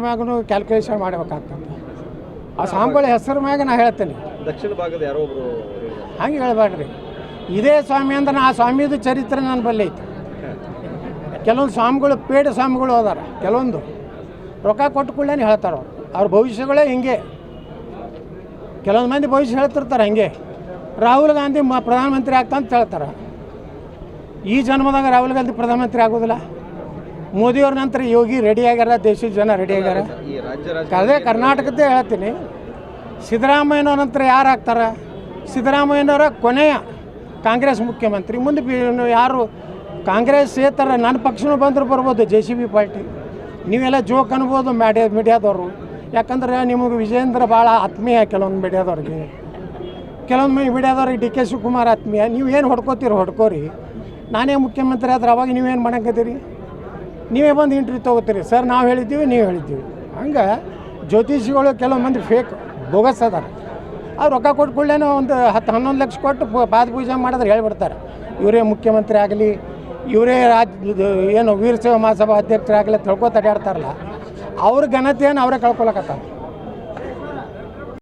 ಮ್ಯಾಗೂ calculation ಮಾಡಬೇಕಾಗ್ತದೆ. ಆ ಸ್ವಾಮಿಗಳ ಹೆಸರು ಮ್ಯಾಗ ನಾ ಹೇಳ್ತೀನಿ. ದಕ್ಷಿಣ ಭಾಗದ ಯಾರೋ ಒಬ್ಬರು ಹಂಗೆ ಹೇಳ್ಬೇಡ್ರಿ. ಇದೇ ಸ್ವಾಮಿ ಅಂದ್ರೆ ಆ ಸ್ವಾಮಿದು ಚರಿತ್ರೆ ನನ್ನ ಬಲ್ಲಿ ಐತಿ. ಕೆಲವೊಂದು ಸ್ವಾಮಿಗಳು ಪೇಡ ಸ್ವಾಮಿಗಳು ಹೋದಾರ, ಕೆಲವೊಂದು ರೊಕ್ಕ ಕೊಟ್ಟು ಕೂಡಲೇ ಹೇಳ್ತಾರೆ ಅವ್ರ ಭವಿಷ್ಯಗಳೇ ಹಿಂಗೆ. ಕೆಲವೊಂದು ಮಂದಿ ಭವಿಷ್ಯ ಹೇಳ್ತಿರ್ತಾರೆ ಹಂಗೆ. ರಾಹುಲ್ ಗಾಂಧಿ ಪ್ರಧಾನಮಂತ್ರಿ ಆಗ್ತಂತ ಹೇಳ್ತಾರೆ. ಈ ಜನ್ಮದಾಗ ರಾಹುಲ್ ಗಾಂಧಿ ಪ್ರಧಾನಮಂತ್ರಿ ಆಗೋದಿಲ್ಲ. ಮೋದಿಯವ್ರ ನಂತರ ಯೋಗಿ ರೆಡಿ ಆಗ್ಯಾರ, ದೇಶದ ಜನ ರೆಡಿ ಆಗ್ಯಾರ. ಅದೇ ಕರ್ನಾಟಕದ್ದೇ ಹೇಳ್ತೀನಿ. ಸಿದ್ದರಾಮಯ್ಯನವ್ರ ನಂತರ ಯಾರು ಆಗ್ತಾರೆ? ಸಿದ್ದರಾಮಯ್ಯನವರ ಕೊನೆಯ ಕಾಂಗ್ರೆಸ್ ಮುಖ್ಯಮಂತ್ರಿ. ಮುಂದೆ ಯಾರು ಕಾಂಗ್ರೆಸ್ ಸೇತರ ನನ್ನ ಪಕ್ಷನೂ ಬಂದರೂ ಬರ್ಬೋದು, JCB ಪಾರ್ಟಿ. ನೀವೆಲ್ಲ ಜೋಕ್ ಅನ್ಬೋದು ಮೀಡಿಯಾದವರು. ಯಾಕಂದ್ರೆ ನಿಮಗೆ ವಿಜೇಂದ್ರ ಭಾಳ ಆತ್ಮೀಯ ಕೆಲವೊಂದು ಮೀಡಿಯಾದವ್ರಿಗೆ, ಕೆಲವೊಂದು ಮೀಡಿಯಾದವ್ರಿಗೆ DK ಶಿವಕುಮಾರ್ ಆತ್ಮೀಯ. ನೀವೇನು ಹೊಡ್ಕೋತೀರಿ ಹೊಡ್ಕೋರಿ. ನಾನೇ ಮುಖ್ಯಮಂತ್ರಿ ಆದ್ರೆ ಅವಾಗ ನೀವೇನು ಮಾಡಂಗಿದ್ದೀರಿ? ನೀವೇ ಬಂದು ಇಂಟ್ರ್ಯೂ ತೊಗೋತೀರಿ. ಸರ್ ನಾವು ಹೇಳಿದ್ದೀವಿ, ನೀವು ಹೇಳಿದ್ದೀವಿ. ಹಂಗೆ ಜ್ಯೋತಿಷಿಗಳು ಕೆಲವೊಂದು ಮಂದಿ ಫೇಕ್ ಬೋಗಸ್ ಅದಾರ. ಅವ್ರು ರೊಕ್ಕ ಕೊಟ್ಟು ಕೂಡಲೇ ಒಂದು 10-11 ಲಕ್ಷ ಕೊಟ್ಟು ಪಾದ ಪೂಜೆ ಮಾಡಿದ್ರೆ ಹೇಳ್ಬಿಡ್ತಾರೆ ಇವರೇ ಮುಖ್ಯಮಂತ್ರಿ ಆಗಲಿ, ಇವರೇ ಏನು ವೀರಶೈವ ಮಹಾಸಭಾ ಅಧ್ಯಕ್ಷರಾಗಲಿ ತಿಳ್ಕೊತ ಅಡ್ಯಾಡ್ತಾರಲ್ಲ, ಅವ್ರ ಘನತೆಯನ್ನು ಅವರೇ ಕಳ್ಕೊಳಕತ್ತಾರ.